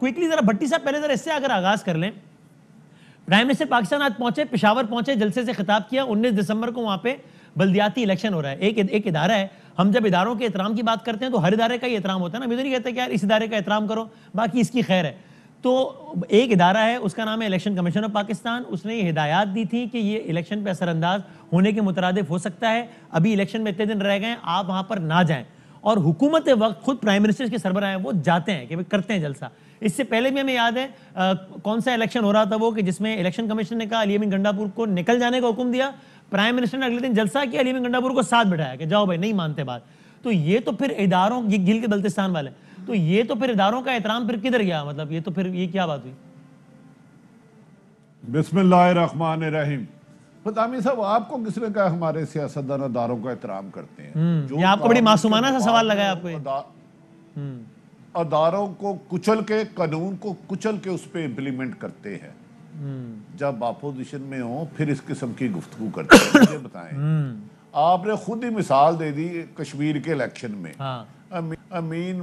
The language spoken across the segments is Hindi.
क्विकली जरा भट्टी साहब पहले जरा इससे अगर आगाज कर लें। प्राइम मिनिस्टर पाकिस्तान आज पहुंचे, पेशावर पहुंचे, जलसे से खिताब किया। 19 दिसंबर को वहां पे बल्दियाती इलेक्शन हो रहा है। एक इदारा है, हम जब इदारों के एहतराम की बात करते हैं तो हर इदारे का ही एहतराम होता है ना, मैं तो नहीं कहता कि यार इस इदारे का एहतराम करो बाकी इसकी खैर है। तो एक इदारा है, उसका नाम है इलेक्शन कमीशन ऑफ पाकिस्तान। उसने ये हिदायत दी थी कि ये इलेक्शन पे असरअंदाज होने के मुतरादिफ हो सकता है, अभी इलेक्शन में इतने दिन रह गए, आप वहां पर ना जाएं। और हुकूमत वक्त खुद प्राइम मिनिस्टर के सरबराह हैं, वो जाते हैं कि भाई करते हैं जलसा। इससे पहले भी हमें याद है कौन सा इलेक्शन हो रहा था वो, कि जिसमें इलेक्शन कमीशन ने कहा अली अमीन गंडापुर को निकल जाने का हुक्म दिया, प्राइम मिनिस्टर ने अगले दिन जलसा किया, अली अमीन गंडापुर को साथ बिठाया कि जाओ भाई, नहीं मानते बात। तो ये तो फिर इदारों, गिल के बल्तिस्तान वाले, तो ये तो फिर इदारों का एहतराम फिर किधर गया? मतलब ये तो फिर ये क्या बात हुई? बिस्मिल्लाहिर्रहमानिर्रहीम। फतामी साहब, आपको किसने कहा हमारे सियासतदान अदारों का एहतराम करते हैं? ये आपको बड़ी मासूमाना सा सवाल लगा है आपको। अदारों को कुचल के, कानून को कुचल के उस पर इम्प्लीमेंट करते हैं। जब अपोजिशन में हो फिर इस किस्म की गुफ्तगू करते हैं। मुझे बताएं, आपने खुद ही मिसाल दे दी कश्मीर के इलेक्शन में। अली अमीन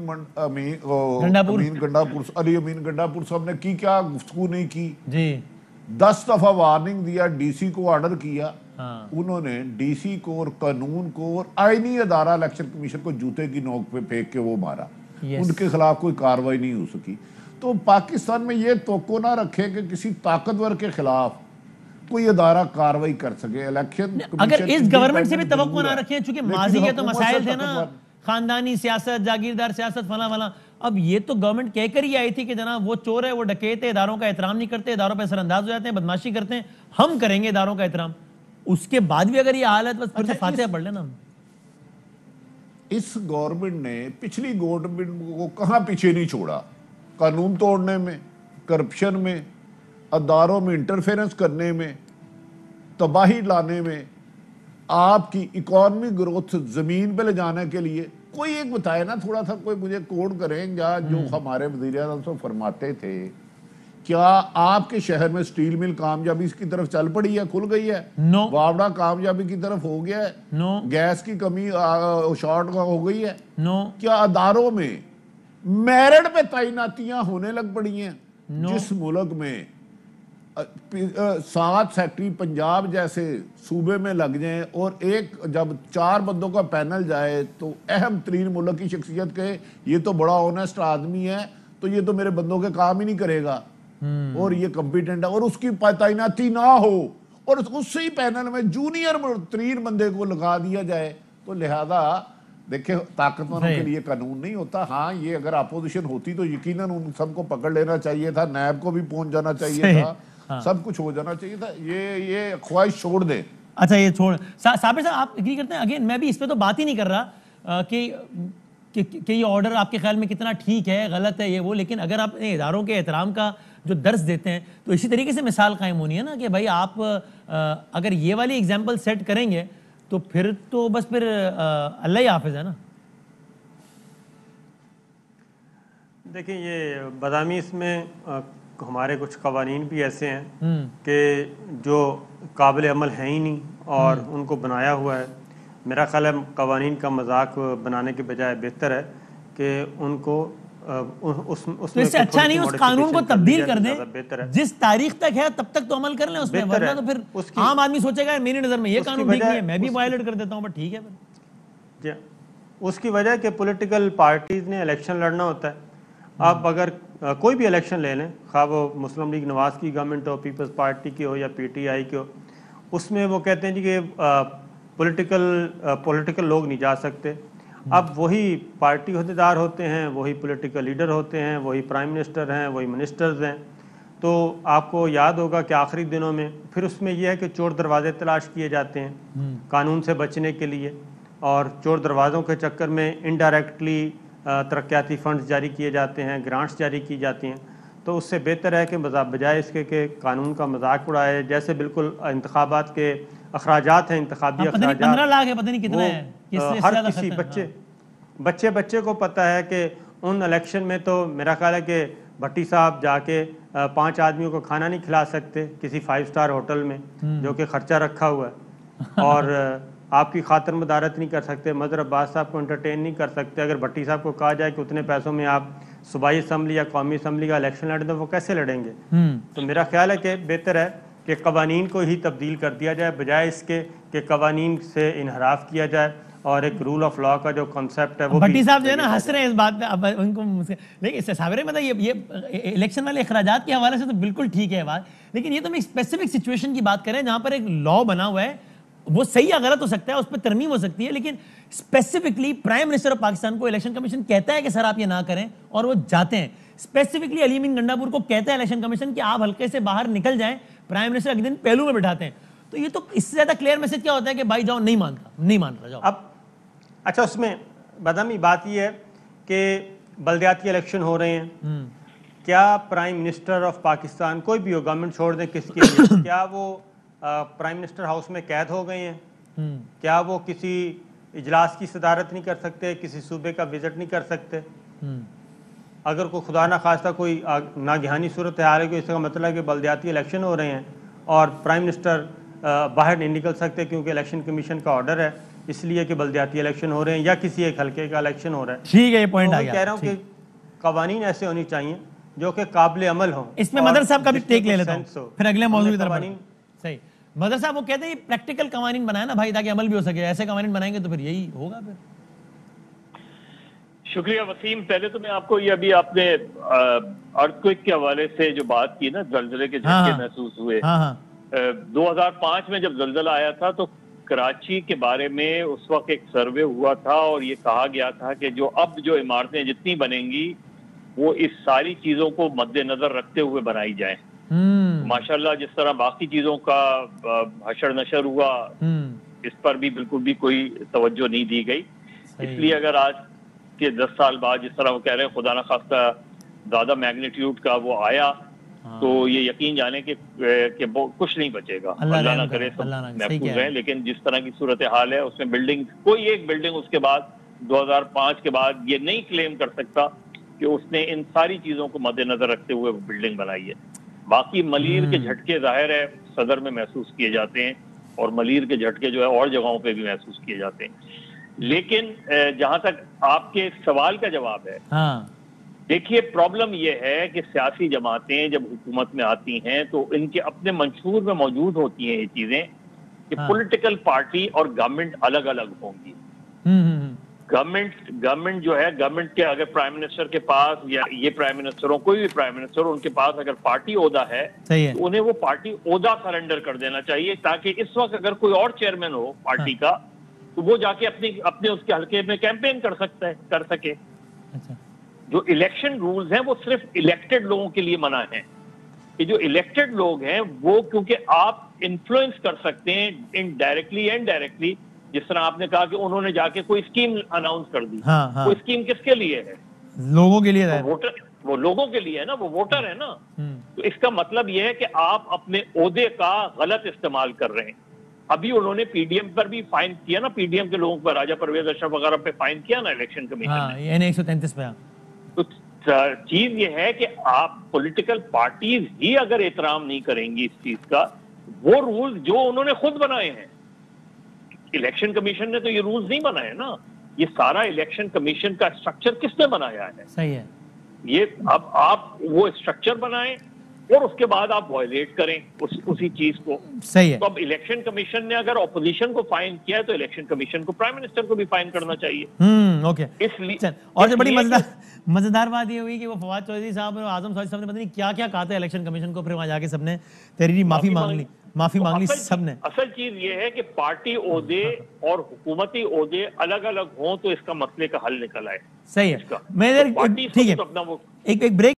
गंडापुर साहब ने की क्या गुफ्तगू नहीं की जी। 10 दफा वार्निंग दिया, डीसी को ऑर्डर किया। उन्होंने डीसी को और कानून को और आईनी अदारा इलेक्शन कमीशन को जूते की नोक पे फेंक के वो मारा। उनके खिलाफ कोई कार्रवाई नहीं हो सकी। तो पाकिस्तान में ये तवक्को ना रखे कि किसी ताकतवर के खिलाफ कोई अदारा कार्रवाई कर सके। इलेक्शन अगर इस गवर्नमेंट से भी तवक्को ना रखें, चूंकि माजी के तो मसाइल थे ना, खानदानी सियासत, जागीरदार सियासत, फला फला। अब ये तो गवर्नमेंट कहकर ही आई थी कि जनाब वो चोर है, वो डकैत है, इदारों का एहतराम नहीं करते, इदारों पर असरअंदाज हो जाते हैं, बदमाशी करते हैं, हम करेंगे इदारों का एहतराम। उसके बाद भी अगर ये हालत, बस फिर से फातिहा पढ़ लेना। इस गवर्नमेंट ने पिछली गवर्नमेंट को कहां पीछे नहीं छोड़ा, कानून तोड़ने में, करप्शन में, अदारों में इंटरफेरेंस करने में, तबाही लाने में, आपकी इकोनॉमिक ग्रोथ जमीन पे ले जाने के लिए। कोई एक बताए ना, थोड़ा सा कोई मुझे कोड करेंगे जो हमारे वज़ीर आज़म साहब फरमाते थे, क्या आपके शहर में स्टील मिल कामयाबी की तरफ चल पड़ी है, खुल गई है? वावड़ा कामयाबी की तरफ हो गया है? गैस की कमी शॉर्ट हो गई है? क्या अदारों में मेरिट पे तैनातियां होने लग पड़ी हैं? जिस मुल्क में 7 सेक्रेटरी पंजाब जैसे सूबे में लग जाएं और जब 4 बंदों का पैनल जाए तो अहम तरीन मुल्क की शख्सियत कहे ये तो बड़ा ऑनेस्ट आदमी है, तो ये तो मेरे बंदों के काम ही नहीं करेगा और ये कॉम्पिटेंट है, और उसकी तैनाती ना हो और उसी पैनल में जूनियर तरीन बंदे को लगा दिया जाए, तो लिहाजा देखिए ताकतवरों के लिए कानून नहीं होता। हाँ, ये अगर अपोजिशन होती तो यकीनन उन सबको पकड़ लेना चाहिए था, नैब को भी पहुंच जाना चाहिए था, सब कुछ हो जाना चाहिए था। ये ख्वाहिश छोड़ दे। अच्छा, ये छोड़। साबिर साहब, आप एग्री करते हैं? अगेन मैं भी इस पे तो बात ही नहीं कर रहा कि ये ऑर्डर आपके ख्याल में कितना ठीक है, गलत है, ये वो, लेकिन अगर आप इदारों के एहतराम का जो दर्स देते हैं तो इसी तरीके से मिसाल कायम होनी है ना कि भाई आप अगर ये वाली एग्जाम्पल सेट करेंगे तो फिर तो बस फिर अल्लाह ही हाफिज है ना। देखिए, ये बदामी इसमें हमारे कुछ कवानीन भी ऐसे हैं कि जो काबिल अमल हैं ही नहीं और उनको बनाया हुआ है। मेरा ख्याल है कवानीन का मजाक बनाने के बजाय बेहतर है कि उनको तो इससे अच्छा नहीं उस कानून को तब्दील कर दें, जिस तारीख तक है तब तक तो अमल कर लें उसमें, वरना तो फिर आम आदमी सोचेगा मेरी नज़र में ये कानून ठीक नहीं है, मैं भी वायलेट कर देता हूँ, बट ठीक है जी। उसकी वजह कि पॉलिटिकल पार्टीज ने इलेक्शन लड़ना होता है। अब अगर कोई भी इलेक्शन ले लें, खा वो मुस्लिम लीग नवाज की गवर्नमेंट हो, पीपल्स पार्टी की हो या PTI की हो, उसमें वो कहते हैं जी कि पॉलिटिकल लोग नहीं जा सकते। अब वही पार्टी अहदेदार होते हैं, वही पॉलिटिकल लीडर होते हैं, वही प्राइम मिनिस्टर हैं, वही मिनिस्टर्स हैं। तो आपको याद होगा कि आखिरी दिनों में फिर उसमें यह है कि चोर दरवाजे तलाश किए जाते हैं कानून से बचने के लिए, और चोर दरवाज़ों के चक्कर में इनडायरेक्टली तरक्याती फंड्स जारी किए जाते हैं, ग्रांट्स जारी की जाती हैं। तो उससे बेहतर है कि बजाय इसके कि कानून का मजाक उड़ाए, जैसे बिल्कुल इंतखाबात के अखराजात हैं, इंतखाबी अखराजात 15 लाख है, पता नहीं कितना है, हर किसी बच्चे को पता है कि उन इलेक्शन में तो मेरा ख्याल है कि भट्टी साहब जाके 5 आदमियों को खाना नहीं खिला सकते किसी 5 स्टार होटल में जो कि खर्चा रखा हुआ है, और आपकी खातर मदारत नहीं कर सकते, मदर अब्बास साहब को एंटरटेन नहीं कर सकते। अगर भट्टी साहब को कहा जाए कि उतने पैसों में आप सूबाई असम्बली या कौमी असम्बली का इलेक्शन लड़े तो वो कैसे लड़ेंगे? तो मेरा ख्याल है कि बेहतर है कि कवानीन को ही तब्दील कर दिया जाए, बजाय इसके कि कवानीन से इनहराफ किया जाए और एक रूल ऑफ लॉ का जो कॉन्सेप्ट है वो भट्टी साहब जो है ना हंस रहे हैं इस बात पे, अब उनको लेकिन साबरे मतलब ये इलेक्शन वाले अखराजात के हवाले से तो बिल्कुल ठीक है बात, लेकिन ये तो हम एक स्पेसिफिक सिचुएशन की बात करें जहां पर एक लॉ बना हुआ है, वो सही या गलत हो सकता है, उस पर तरमीम हो सकती है, लेकिन specifically prime minister of Pakistan को इलेक्शन कमीशन कहता है कि सर आप ये ना करें और वो जाते हैं। स्पेसिफिकली अलीमीन गंडापुर को कहता है इलेक्शन कमीशन कि आप हल्के से बाहर निकल जाएं, प्राइम मिनिस्टर अगले दिन पहलू में बिठाते हैं। तो ये तो इससे ज्यादा क्लियर मैसेज क्या होता है कि भाई जाओ, नहीं मानता, नहीं मान रहा, जाओ। अब अच्छा, उसमें बदामी बात यह है कि बल्दियाती इलेक्शन हो रहे हैं, क्या प्राइम मिनिस्टर ऑफ पाकिस्तान, कोई भी हो, गवर्नमेंट छोड़ दें किसके लिए, क्या वो प्राइम मिनिस्टर हाउस में कैद हो गए हैं? क्या वो किसी इजलास की सदारत नहीं कर सकते, किसी सूबे का विजिट नहीं कर सकते? अगर कोई खुदा ना खास्ता कोई नागहानी सूरत हाल है, इसका मतलब है कि बल्दियाती इलेक्शन हो रहे हैं और प्राइम मिनिस्टर बाहर नहीं निकल सकते क्योंकि इलेक्शन कमीशन का ऑर्डर है, इसलिए कि बल्दियाती इलेक्शन हो रहे हैं या किसी एक हल्के का इलेक्शन हो रहा है। ठीक है, ये पॉइंट आ तो गया। कह रहा हूँ कि कवानीन ऐसे होनी चाहिए जो कि काबिल अमल हो। इसमें मदर साहब का भी टेक ले लेता हूं, फिर अगले मौजूद की तरफ बढ़ते हैं। सही, मदर साहब वो कहते हैं प्रैक्टिकल कवानीन बनाया ना भाई, ताकि अमल भी हो सके, ऐसे कवानीन बनाएंगे तो फिर यही होगा। फिर शुक्रिया वसीम। पहले तो मैं आपको ये, अभी आपने अर्थक्वेक के हवाले से जो बात की ना, जलजले के झटके महसूस हुए। 2005 में जब जलजला आया था तो कराची के बारे में उस वक्त एक सर्वे हुआ था और ये कहा गया था कि जो इमारतें जितनी बनेंगी वो इस सारी चीजों को मद्देनजर रखते हुए बनाई जाएं। माशाल्लाह जिस तरह बाकी चीजों का हशर नशर हुआ, इस पर भी बिल्कुल भी कोई तवज्जो नहीं दी गई। इसलिए अगर आज के 10 साल बाद जिस तरह वो कह रहे हैं खुदा न खास्ता ज्यादा मैग्नीट्यूड का वो आया, तो ये यकीन जाने कि कुछ नहीं बचेगा, अल्लाह ना करे सब महफूज रहे। लेकिन जिस तरह की सूरत हाल है उसमें बिल्डिंग, कोई एक बिल्डिंग उसके बाद 2005 के बाद ये नहीं क्लेम कर सकता कि उसने इन सारी चीजों को मद्देनजर रखते हुए वो बिल्डिंग बनाई है। बाकी मलीर के झटके जाहिर है सदर में महसूस किए जाते हैं और मलीर के झटके जो है और जगहों पे भी महसूस किए जाते हैं। लेकिन जहां तक आपके सवाल का जवाब है, देखिए प्रॉब्लम यह है कि सियासी जमातें जब हुकूमत में आती हैं तो इनके अपने मंशूर में मौजूद होती हैं ये चीजें कि पॉलिटिकल पार्टी और गवर्नमेंट अलग अलग होंगी। गवर्नमेंट जो है, गवर्नमेंट के अगर प्राइम मिनिस्टर के पास या ये प्राइम मिनिस्टर हो, कोई भी प्राइम मिनिस्टर हो, उनके पास अगर पार्टी ओहदा है तो उन्हें वो पार्टी ओहदा सरेंडर कर देना चाहिए, ताकि इस वक्त अगर कोई और चेयरमैन हो पार्टी का तो वो जाके अपने उसके हल्के में कैंपेन कर सके। अच्छा। जो इलेक्शन रूल्स हैं वो सिर्फ इलेक्टेड लोगों के लिए मना है कि जो इलेक्टेड लोग हैं वो, क्योंकि आप इन्फ्लुएंस कर सकते हैं इनडायरेक्टली एंड डायरेक्टली। जिस तरह आपने कहा कि उन्होंने जाके कोई स्कीम अनाउंस कर दी, वो स्कीम किसके लिए है? लोगों के लिए है। वो लोगों के लिए है ना, वो वोटर है ना। तो इसका मतलब यह है कि आप अपने ओहदे का गलत इस्तेमाल कर रहे हैं। अभी उन्होंने पीडीएम पर भी फाइन किया ना, पीडीएम के लोगों पर, राजा परवेज अशरफ वगैरह पे फाइन किया ना इलेक्शन कमीशन ने। 133 पे। तो चीज ये है कि आप पॉलिटिकल पार्टीज ही अगर एहतराम नहीं करेंगी इस चीज का, वो रूल्स जो उन्होंने खुद बनाए हैं, इलेक्शन कमीशन ने तो ये रूल्स नहीं बनाए ना, ये सारा इलेक्शन कमीशन का स्ट्रक्चर किसने बनाया है? सही है। ये अब आप वो स्ट्रक्चर बनाएं और उसके बाद आप वायलेट करें उसी चीज को। सही है। तो अब इलेक्शन कमीशन ने अगर ऑपोजिशन को फाइन किया है तो इलेक्शन कमीशन को प्राइम मिनिस्टर को भी फाइन करना चाहिए। ओके। इसलिए और जो बड़ी मजेदार बात ये हुई कि वो फवाद चौधरी साहब और आजम चौधरी साहब ने पता नहीं क्या क्या कहा था इलेक्शन कमीशन को, फिर वहां जाके सबने तेरी माफी मांग ली सबने। असल चीज ये है कि पार्टी ओहदे और हुकूमती ओहदे अलग अलग हों तो इसका मसले का हल निकल आए। सही है। मैं ठीक है, एक ब्रेक